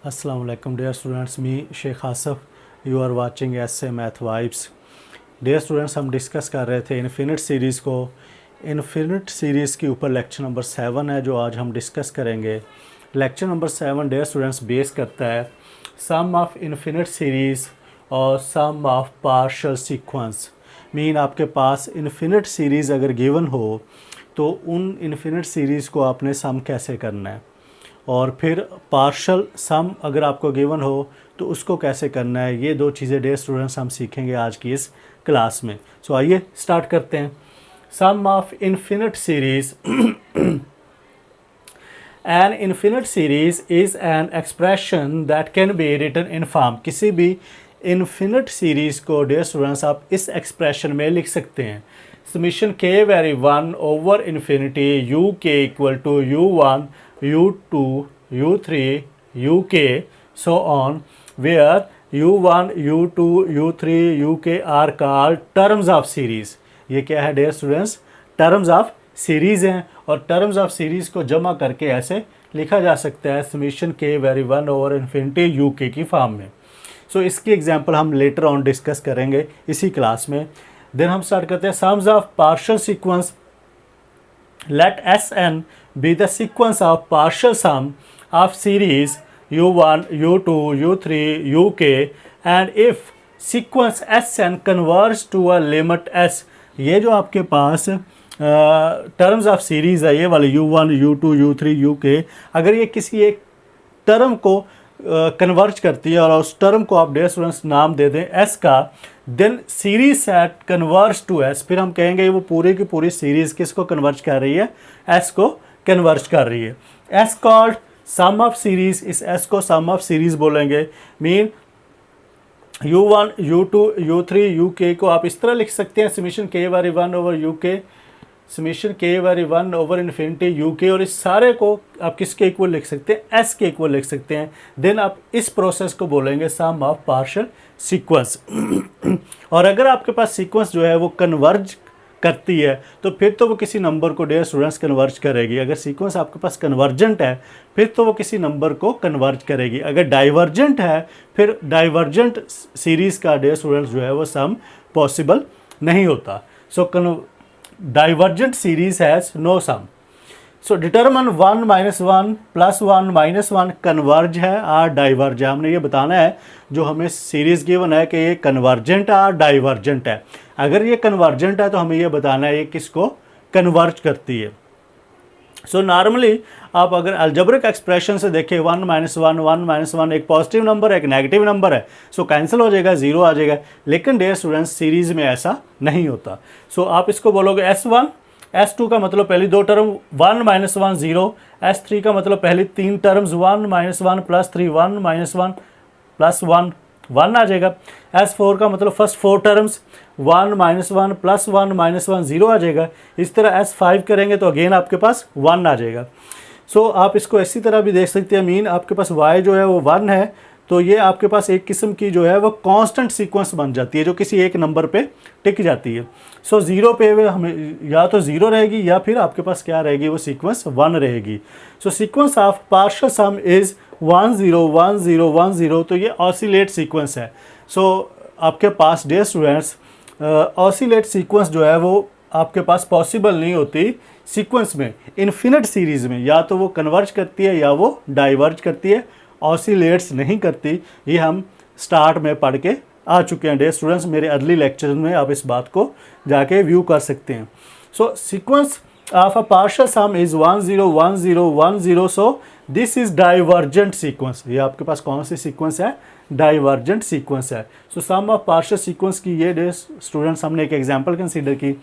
Assalamu alaikum dear students, me Sheikh Asif, you are watching SA Math Vibes. Dear students, हम discuss कर रहे थे infinite series को। Infinite series के ऊपर लेक्चर नंबर 7 है जो आज हम डिस्कस करेंगे। Lecture number 7 dear students base करता है सम ऑफ इन्फिनिट सीरीज़ और sum of partial sequence. Mean आपके पास इन्फिनिट सीरीज़ अगर गिवन हो तो उन इन्फिनिट सीरीज़ को आपने सम कैसे करना है, और फिर पार्शल सम अगर आपको गिवन हो तो उसको कैसे करना है। ये दो चीज़ें डियर स्टूडेंट्स हम सीखेंगे आज की इस क्लास में। सो आइए स्टार्ट करते हैं। Sum of infinite series an infinite series is an expression that can be written in form. किसी भी इन्फिनिट सीरीज़ को डियर स्टूडेंट्स आप इस एक्सप्रेशन में लिख सकते हैं। समीशन के vary 1 over infinity u k equal to u1 u2 u3 uk so on, where u1 u2 u3 uk are called terms of series। ये क्या है dear students? Terms of series हैं, और टर्म्स ऑफ सीरीज़ को जमा करके ऐसे लिखा जा सकता है समीशन के वेरी 1 ओवर इन्फिनिटी यू के की फॉर्म में। सो इसकी एग्जांपल हम लेटर ऑन डिस्कस करेंगे इसी क्लास में। देन हम स्टार्ट करते हैं sums of partial sequence. Let Sn be the sequence of partial sum of series u1, u2, u3, uk, and if sequence Sn converges to a limit s, ये जो आपके पास terms of series है, ये वाले u1, u2, u3, uk, अगर ये किसी एक टर्म को कन्वर्ज करती है और उस टर्म को आप डियर स्टूडेंट्स नाम दे दें s का, then series said converge to s। फिर हम कहेंगे वो पूरी की पूरी सीरीज़ किसको कन्वर्ज कर रही है? s को कन्वर्ज कर रही है। s called sum of series, इस s को सम ऑफ सीरीज़ बोलेंगे। Mean u1 u2 u3 uk को आप इस तरह लिख सकते हैं समीशन के वेरी 1 ओवर uk, समीशन के वेरी 1 ओवर इन्फिनिटी यू के, और इस सारे को आप किसके इक्वल लिख सकते हैं? एस के इक्वल लिख सकते हैं। देन आप इस प्रोसेस को बोलेंगे सम ऑफ पार्शियल सीक्वेंस। और अगर आपके पास सीक्वेंस जो है वो कन्वर्ज करती है तो फिर तो वो किसी नंबर को डियर स्टूडेंट्स कन्वर्ज करेगी। अगर सीक्वेंस आपके पास कन्वर्जेंट है फिर तो वो किसी नंबर को कन्वर्ज करेगी। अगर डाइवर्जेंट है फिर डाइवर्जेंट सीरीज़ का डियर स्टूडेंट्स जो है वो सम पॉसिबल नहीं होता। सो divergent series has no sum. So determine 1 minus 1 plus 1 minus 1 converge है और डाइवर्ज है। हमने ये बताना है जो हमें सीरीज़ गिवन है कि ये कन्वर्जेंट है और डाइवर्जेंट है। अगर ये कन्वर्जेंट है तो हमें ये बताना है ये किसको कन्वर्ज करती है। सो नॉर्मली आप अगर अलजेब्रिक एक्सप्रेशन से देखें 1 माइनस 1 एक पॉजिटिव नंबर है एक नेगेटिव नंबर है, सो कैंसिल हो जाएगा, ज़ीरो आ जाएगा। लेकिन डियर स्टूडेंट्स सीरीज़ में ऐसा नहीं होता। सो आप इसको बोलोगे S1, S2 का मतलब पहली दो टर्म 1 माइनस 1 0, S3 का मतलब पहली तीन terms 1 minus 1 plus 3 1 minus 1 plus 1 1 आ जाएगा। S4 का मतलब first four terms 1 minus 1 plus 1 minus 1 0 आ जाएगा। इस तरह S5 करेंगे तो अगेन आपके पास 1 आ जाएगा। सो आप इसको इसी तरह भी देख सकते हैं। मीन आपके पास y जो है वो 1 है तो ये आपके पास एक किस्म की जो है वो कांस्टेंट सीक्वेंस बन जाती है जो किसी एक नंबर पे टिक जाती है। सो ज़ीरो पे हमें या तो ज़ीरो रहेगी या फिर आपके पास क्या रहेगी, वो सीक्वेंस 1 रहेगी। सो sequence of partial sum is 1 0 1 0 1 0, तो ये ऑसिलेट सीक्वेंस है। सो आपके पास डियर स्टूडेंट्स ऑसिलेट सीक्वेंस जो है वो आपके पास पॉसिबल नहीं होती सीक्वेंस में। इन्फिनिट सीरीज़ में या तो वो कन्वर्ज करती है या वो डाइवर्ज करती है, ऑसिलेट्स नहीं करती। ये हम स्टार्ट में पढ़ के आ चुके हैं डियर स्टूडेंट्स। मेरे अर्ली लेक्चर में आप इस बात को जाके व्यू कर सकते हैं। So sequence of a partial sum is 1 0 1 0 1 0। So this is divergent sequence. ये आपके पास कौन सी सीक्वेंस है? डाइवर्जेंट सीक्वेंस है। So sum of partial sequence की ये डियर स्टूडेंट्स हमने एक एग्जांपल कंसीडर की।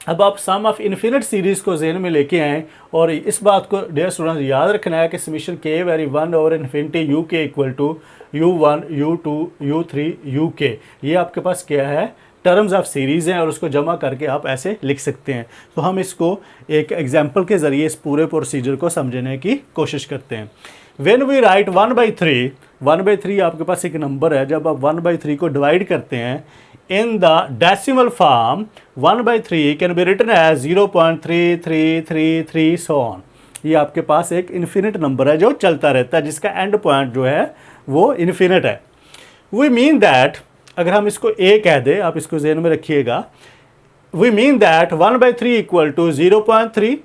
अब आप सम ऑफ इन्फिनिट सीरीज़ को जहन में लेके आएँ और इस बात को डियर स्टूडेंट्स याद रखना है कि समीशन के vary 1 over infinity u k equal to u1 u2 u3 uk, ये आपके पास क्या है? टर्म्स ऑफ सीरीज़ हैं और उसको जमा करके आप ऐसे लिख सकते हैं। तो हम इसको एक एग्जांपल के ज़रिए इस पूरे प्रोसीजर को समझने की कोशिश करते हैं। व्हेन वी राइट 1/3 आपके पास एक नंबर है, जब आप 1/3 को डिवाइड करते हैं in the decimal form 1/3 can be written as 0.3333 so on। ये आपके पास एक इन्फिनिट नंबर है जो चलता रहता है, जिसका एंड पॉइंट जो है वो इन्फिनिट है। वी मीन दैट, अगर हम इसको ए कह दें, आप इसको ज़हन में रखिएगा, we mean that 1/3 equal to 0.3,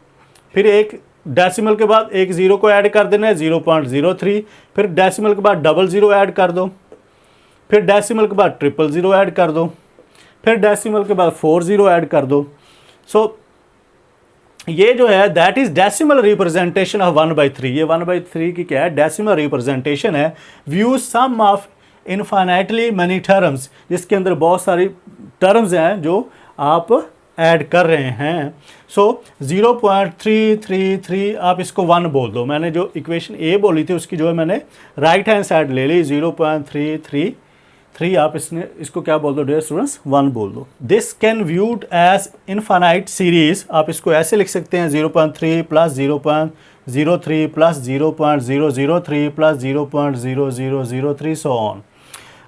फिर एक डेसिमल के बाद एक ज़ीरो को ऐड कर देना है 0.03, फिर डेसिमल के बाद डबल ज़ीरो ऐड कर दो, फिर डेसिमल के बाद ट्रिपल ज़ीरो ऐड कर दो, फिर डेसिमल के बाद 4 ज़ीरो ऐड कर दो। सो ये जो है that is decimal representation of 1/3। ये 1/3 की क्या है, डेसिमल रिप्रेजेंटेशन है। View sum of infinitely many terms, जिसके अंदर बहुत सारी टर्म्स हैं जो आप ऐड कर रहे हैं। सो 0.333 आप इसको 1 बोल दो। मैंने जो इक्वेशन ए बोली थी उसकी जो है मैंने राइट हैंड साइड ले ली, 0.333 आप इसको क्या बोल दो डियर स्टूडेंट्स, 1 बोल दो। This can viewed as infinite series, आप इसको ऐसे लिख सकते हैं 0.3 plus 0.03 plus 0.003 plus 0.0003 so on.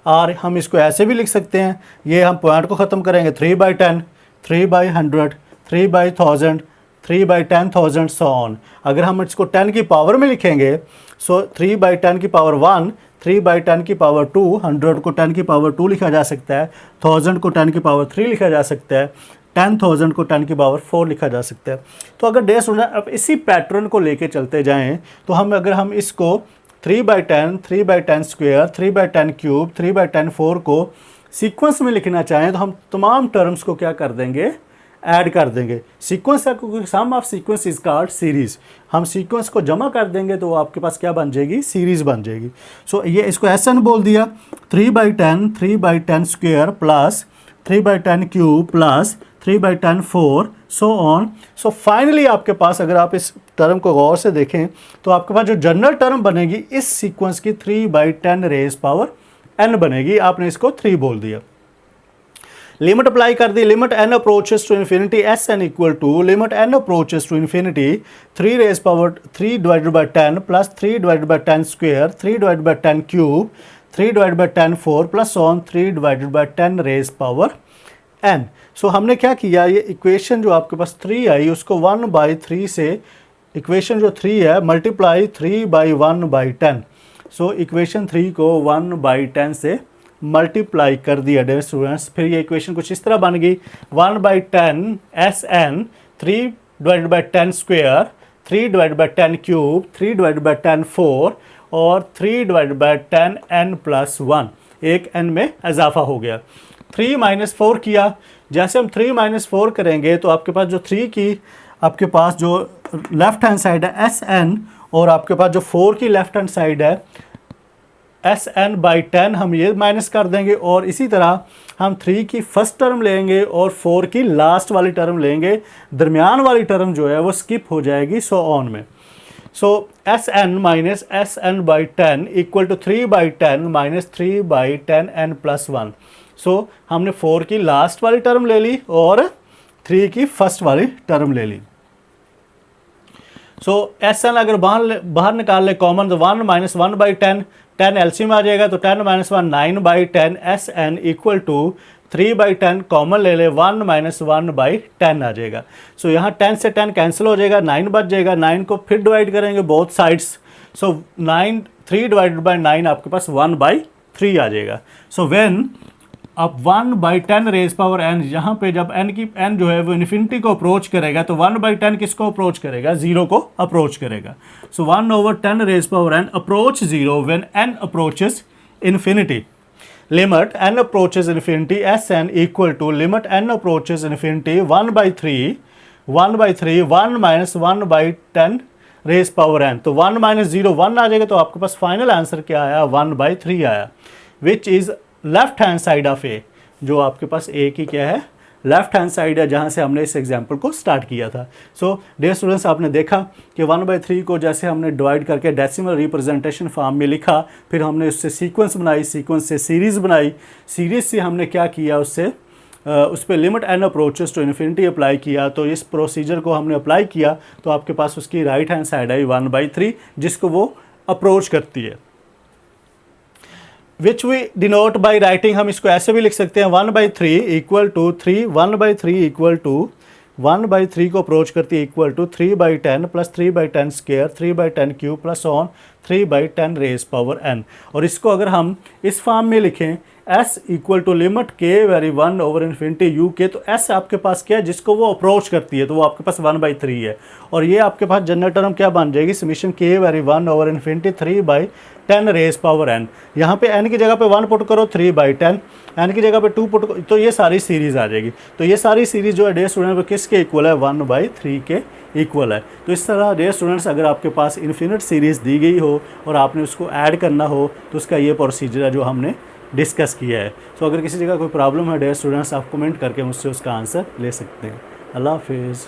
और हम इसको ऐसे भी लिख सकते हैं, ये हम पॉइंट को ख़त्म करेंगे 3/10, 3/100, 3/1000, 3/10,000 सो ऑन। अगर हम इसको 10 की पावर में लिखेंगे, सो 3/10 की पावर 1, 3/10 की पावर 2, 100 को 10 की पावर 2 लिखा जा सकता है, 1000 को 10 की पावर 3 लिखा जा सकता है, 10,000 को 10 की पावर 4 लिखा जा सकता है। तो अगर डेयर स्टूडेंट अब इसी पैटर्न को लेके चलते जाएं, तो अगर हम इसको 3/10, 3/10 स्क्वायर, 3/10 क्यूब, 3/10 4 को सीक्वेंस में लिखना चाहें तो हम तमाम टर्म्स को क्या कर देंगे, ऐड कर देंगे। सीक्वेंस है क्योंकि sum of sequence is called series. हम सीक्वेंस को जमा कर देंगे तो आपके पास क्या बन जाएगी, सीरीज बन जाएगी। सो ये इसको SN बोल दिया, 3/10, 3/10 square plus 3/10 cube plus 3/10 4 so on. So finally आपके पास अगर आप इस टर्म को गौर से देखें तो आपके पास जो जनरल टर्म बनेगी इस सीक्वेंस की 3/10 रेज पावर n बनेगी। आपने इसको 3 बोल दिया। लिमिट अप्लाई कर दी, limit n approaches to infinity SN equal to limit n approaches to infinity 3/10 plus 3/10 square, 3/10 cube, 3/10 4 plus on 3/10 raise power n। So हमने क्या किया, ये इक्वेशन जो आपके पास 3 आई उसको 1/3 से, इक्वेशन जो 3 है मल्टीप्लाई 3/1/10। सो इक्वेशन 3 को 1/10 से मल्टीप्लाई कर दिया डियर स्टूडेंट्स। फिर ये इक्वेशन कुछ इस तरह बन गई, 1/10 SN 3/10 स्क्वायर, 3/10 क्यूब, 3/10 4 और 3/10 n प्लस 1, एक n में इजाफा हो गया। 3 - 4 किया, जैसे हम 3 - 4 करेंगे तो आपके पास जो 3 की आपके पास जो लेफ्ट हैंड साइड है SN और आपके पास जो 4 की लेफ्ट हैंड साइड है SN/10 हम ये माइनस कर देंगे, और इसी तरह हम 3 की फर्स्ट टर्म लेंगे और 4 की लास्ट वाली टर्म लेंगे, दरमियान वाली टर्म जो है वो स्किप हो जाएगी सो ऑन में। So SN minus SN/10 equal to 3/10 minus 3/10 n plus 1। So हमने 4 की लास्ट वाली टर्म ले ली और 3 की फर्स्ट वाली टर्म ले ली। सो SN अगर बाहर निकाल ले कॉमन, तो 1 - 1/10, 10 एलसीएम आ जाएगा, तो 10 - 1 9/10 SN इक्वल टू 3/10 कॉमन ले ले, 1 - 1/10 आ जाएगा। सो यहाँ 10 से 10 कैंसिल हो जाएगा, 9 बच जाएगा। 9 को फिर डिवाइड करेंगे बोथ साइड्स, सो 3/9 आपके पास 1/3 आ जाएगा। सो व्हेन अब 1/10 रेज पावर n, यहाँ पे जब n जो है वो इन्फिनिटी को अप्रोच करेगा तो 1/10 किसको अप्रोच करेगा, 0 को अप्रोच करेगा। So 1/10 raise power n approach 0 when n approaches infinity. Limit n approaches infinity SN equal to limit n approaches infinity 1/3 1 - 1/10 raise power n। तो 1 - 0 1 आ जाएगा, तो आपके पास फाइनल आंसर क्या आया, 1/3 आया, which is left hand side of A. जो आपके पास ए की क्या है, लेफ्ट हैंड साइड है, जहाँ से हमने इस एग्जाम्पल को स्टार्ट किया था। सो डियर स्टूडेंट्स, आपने देखा कि 1/3 को जैसे हमने डिवाइड करके डेसिमल रिप्रेजेंटेशन फॉर्म में लिखा, फिर हमने उससे सीक्वेंस बनाई, सीक्वेंस से सीरीज़ बनाई, सीरीज़ से हमने क्या किया, उससे उस पर limit n approaches to infinity apply किया। तो इस प्रोसीजर को हमने अप्लाई किया तो आपके पास उसकी राइट हैंड साइड आई 1/3, जिसको वो अप्रोच करती है, which we denote by writing. हम इसको ऐसे भी लिख सकते हैं 1/3 इक्वल टू 3, 1/3 इक्वल टू 1/3 को अप्रोच करती है equal to 3/10 plus 3/10 square 3/10 cube plus on 3/10 raise power n। और इसको अगर हम इस फॉर्म में लिखें s equal to limit k vary 1 over infinity u k, तो s आपके पास क्या है जिसको वो अप्रोच करती है, तो वो आपके पास 1/3 है। और ये आपके पास जनरल टर्म क्या बन जाएगी, summation k vary 1 over infinity 3/10 raise power n। यहाँ पे n की जगह पे 1 पुट करो, 3/10, n की जगह पे 2 पुट करो, तो ये सारी सीरीज़ आ जाएगी। तो ये सारी सीरीज़ जो है डियर स्टूडेंट वो किसके इक्वल है, 1/3 के इक्वल है। तो इस तरह डियर स्टूडेंट्स अगर आपके पास इन्फिनिट सीरीज़ दी गई हो और आपने उसको ऐड करना हो तो उसका ये प्रोसीजर है जो हमने डिस्कस किया है। तो अगर किसी जगह कोई प्रॉब्लम है डियर स्टूडेंट्स, आप कमेंट करके मुझसे उसका आंसर ले सकते हैं। अल्लाह हाफिज़।